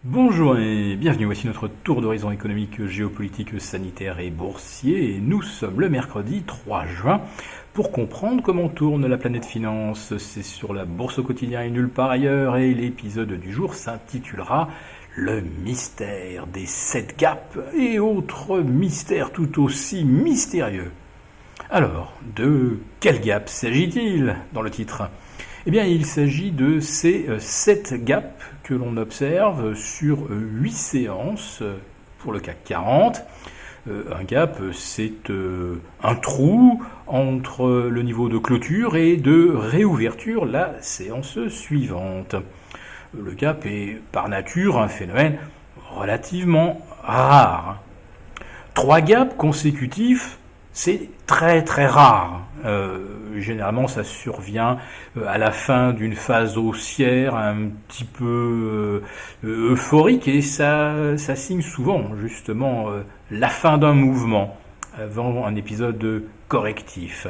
Bonjour et bienvenue, voici notre tour d'horizon économique, géopolitique, sanitaire et boursier. Et nous sommes le mercredi 3 juin pour comprendre comment tourne la planète finance. C'est sur la bourse au quotidien et nulle part ailleurs, et l'épisode du jour s'intitulera Le mystère des 7 gaps et autres mystères tout aussi mystérieux. Alors, de quel gap s'agit-il dans le titre ? Eh bien, il s'agit de ces 7 gaps que l'on observe sur 8 séances pour le CAC 40. Un gap, c'est un trou entre le niveau de clôture et de réouverture la séance suivante. Le gap est par nature un phénomène relativement rare. 3 gaps consécutifs, c'est très très rare. Généralement, ça survient à la fin d'une phase haussière un petit peu euphorique, et ça signe souvent justement la fin d'un mouvement avant un épisode correctif.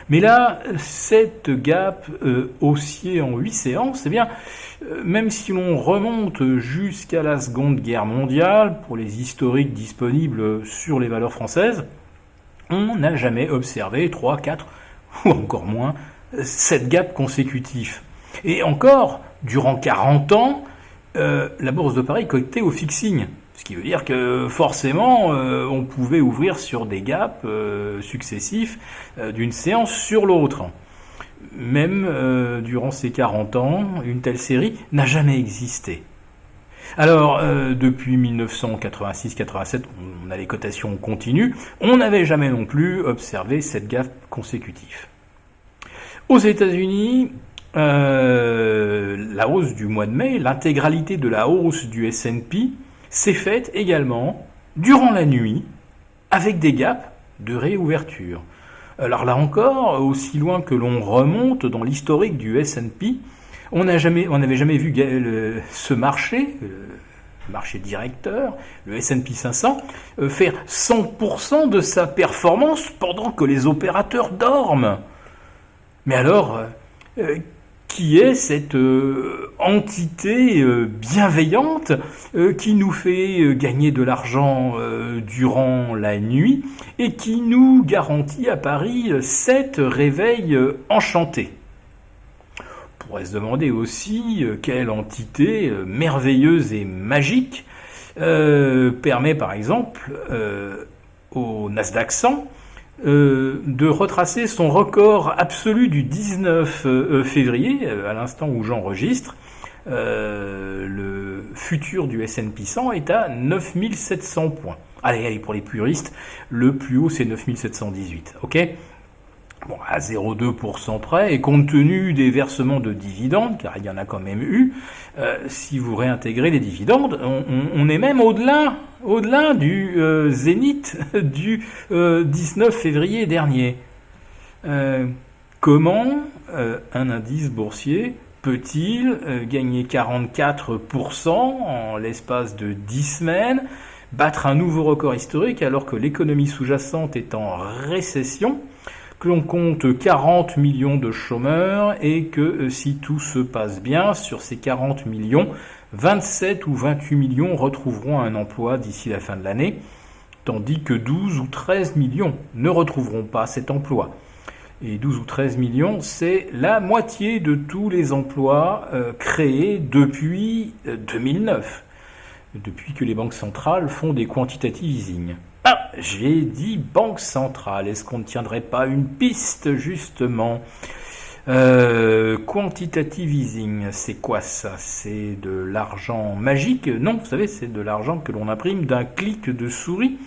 Mais là, cette gap haussier en 8 séances, eh bien, même si l'on remonte jusqu'à la Seconde Guerre mondiale, pour les historiques disponibles sur les valeurs françaises, on n'a jamais observé 3, 4 ou encore moins 7 gaps consécutifs. Et encore, durant 40 ans, la bourse de Paris cotait au fixing. Ce qui veut dire que forcément, on pouvait ouvrir sur des gaps successifs d'une séance sur l'autre. Même durant ces 40 ans, une telle série n'a jamais existé. Alors, depuis 1986-87, on a les cotations continues, on n'avait jamais non plus observé cette gap consécutive. Aux États-Unis, la hausse du mois de mai, l'intégralité de la hausse du S&P s'est faite également durant la nuit, avec des gaps de réouverture. Alors là encore, aussi loin que l'on remonte dans l'historique du S&P, on n'avait jamais vu ce marché, le marché directeur, le S&P 500, faire 100% de sa performance pendant que les opérateurs dorment. Mais alors, qui est cette entité bienveillante qui nous fait gagner de l'argent durant la nuit et qui nous garantit à Paris 7 réveils enchantés ? On pourrait se demander aussi quelle entité merveilleuse et magique permet par exemple au Nasdaq 100 de retracer son record absolu du 19 février, à l'instant où j'enregistre. Le futur du S&P 100 est à 9700 points. Allez, pour les puristes, le plus haut c'est 9718, ok ? Bon, à 0,2% près, et compte tenu des versements de dividendes, car il y en a quand même eu, si vous réintégrez les dividendes, on est même au-delà du zénith du 19 février dernier. Comment un indice boursier peut-il gagner 44% en l'espace de 10 semaines, battre un nouveau record historique alors que l'économie sous-jacente est en récession, que l'on compte 40 millions de chômeurs et que si tout se passe bien, sur ces 40 millions, 27 ou 28 millions retrouveront un emploi d'ici la fin de l'année, tandis que 12 ou 13 millions ne retrouveront pas cet emploi. Et 12 ou 13 millions, c'est la moitié de tous les emplois créés depuis 2009, depuis que les banques centrales font des quantitative easing. Ah, j'ai dit banque centrale. Est-ce qu'on ne tiendrait pas une piste, justement ? Quantitative easing, c'est quoi ça ? C'est de l'argent magique ? Non, vous savez, c'est de l'argent que l'on imprime d'un clic de souris.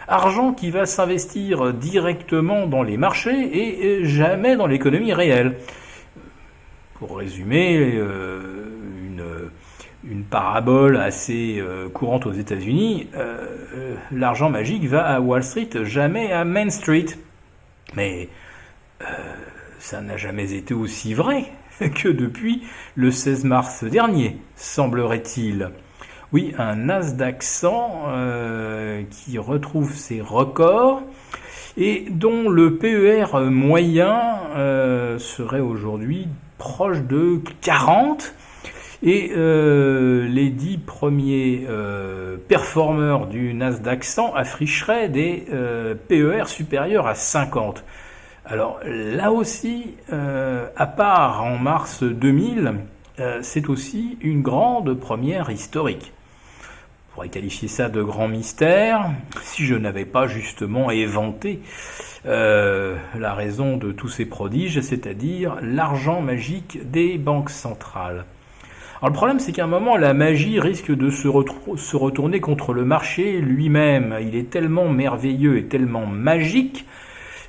Argent qui va s'investir directement dans les marchés et jamais dans l'économie réelle. Pour résumer, une parabole assez courante aux États-Unis, l'argent magique va à Wall Street, jamais à Main Street. Mais ça n'a jamais été aussi vrai que depuis le 16 mars dernier, semblerait-il. Oui, un Nasdaq 100 qui retrouve ses records et dont le PER moyen serait aujourd'hui proche de 40. Et les 10 premiers performeurs du Nasdaq 100 afficheraient des PER supérieurs à 50. Alors là aussi, à part en mars 2000, c'est aussi une grande première historique. On pourrait qualifier ça de grand mystère, si je n'avais pas justement éventé la raison de tous ces prodiges, c'est-à-dire l'argent magique des banques centrales. Alors le problème, c'est qu'à un moment, la magie risque de se retourner contre le marché lui-même. Il est tellement merveilleux et tellement magique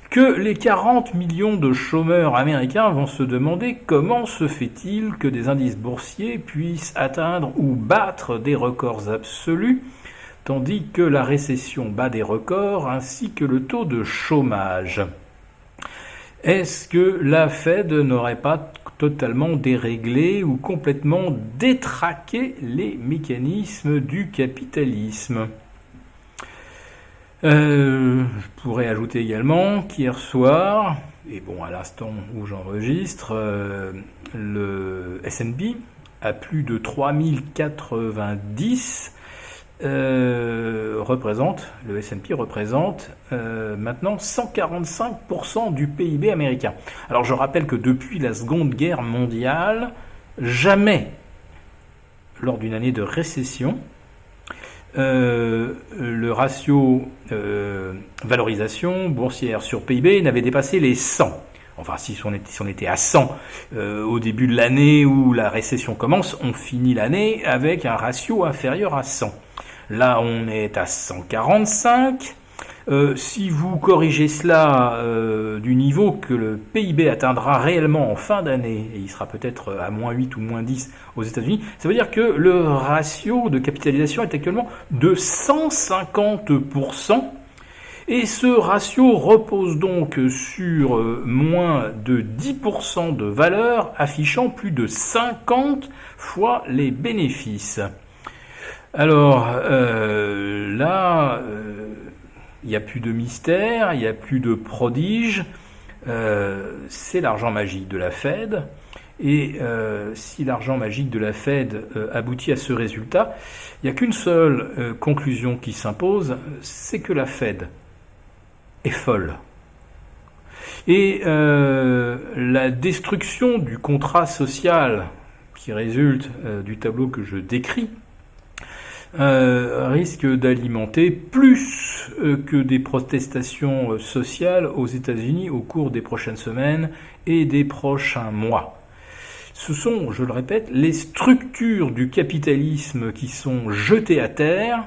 que les 40 millions de chômeurs américains vont se demander comment se fait-il que des indices boursiers puissent atteindre ou battre des records absolus, tandis que la récession bat des records ainsi que le taux de chômage. Est-ce que la Fed n'aurait pas totalement déréglé ou complètement détraqué les mécanismes du capitalisme ? Je pourrais ajouter également qu'hier soir, et bon à l'instant où j'enregistre, le S&P à plus de 3090 le S&P représente maintenant 145% du PIB américain. Alors je rappelle que depuis la Seconde Guerre mondiale, jamais lors d'une année de récession, le ratio valorisation boursière sur PIB n'avait dépassé les 100. Enfin, si on était à 100 au début de l'année où la récession commence, on finit l'année avec un ratio inférieur à 100. Là, on est à 145. Si vous corrigez cela du niveau que le PIB atteindra réellement en fin d'année, et il sera peut-être à moins 8 ou moins 10 aux États-Unis, ça veut dire que le ratio de capitalisation est actuellement de 150%. Et ce ratio repose donc sur moins de 10% de valeur, affichant plus de 50 fois les bénéfices. Alors là, il n'y a plus de mystère, il n'y a plus de prodige, c'est l'argent magique de la Fed. Et si l'argent magique de la Fed aboutit à ce résultat, il n'y a qu'une seule conclusion qui s'impose, c'est que la Fed est folle. Et la destruction du contrat social qui résulte du tableau que je décris risque d'alimenter plus que des protestations sociales aux États-Unis au cours des prochaines semaines et des prochains mois. Ce sont, je le répète, les structures du capitalisme qui sont jetées à terre.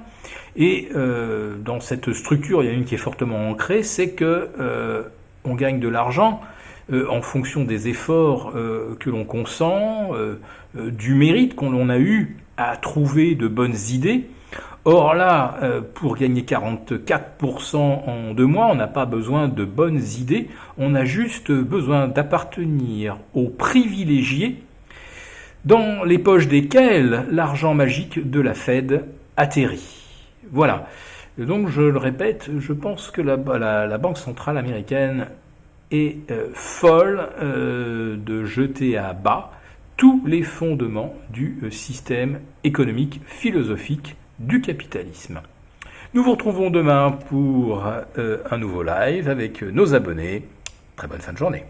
Et dans cette structure, il y a une qui est fortement ancrée, c'est que on gagne de l'argent en fonction des efforts que l'on consent, du mérite qu'on a eu à trouver de bonnes idées. Or là, pour gagner 44% en 2 mois, on n'a pas besoin de bonnes idées, on a juste besoin d'appartenir aux privilégiés dans les poches desquels l'argent magique de la Fed atterrit. Voilà. Donc je le répète, je pense que la Banque centrale américaine est folle de jeter à bas tous les fondements du système économique philosophique du capitalisme. Nous vous retrouvons demain pour un nouveau live avec nos abonnés. Très bonne fin de journée.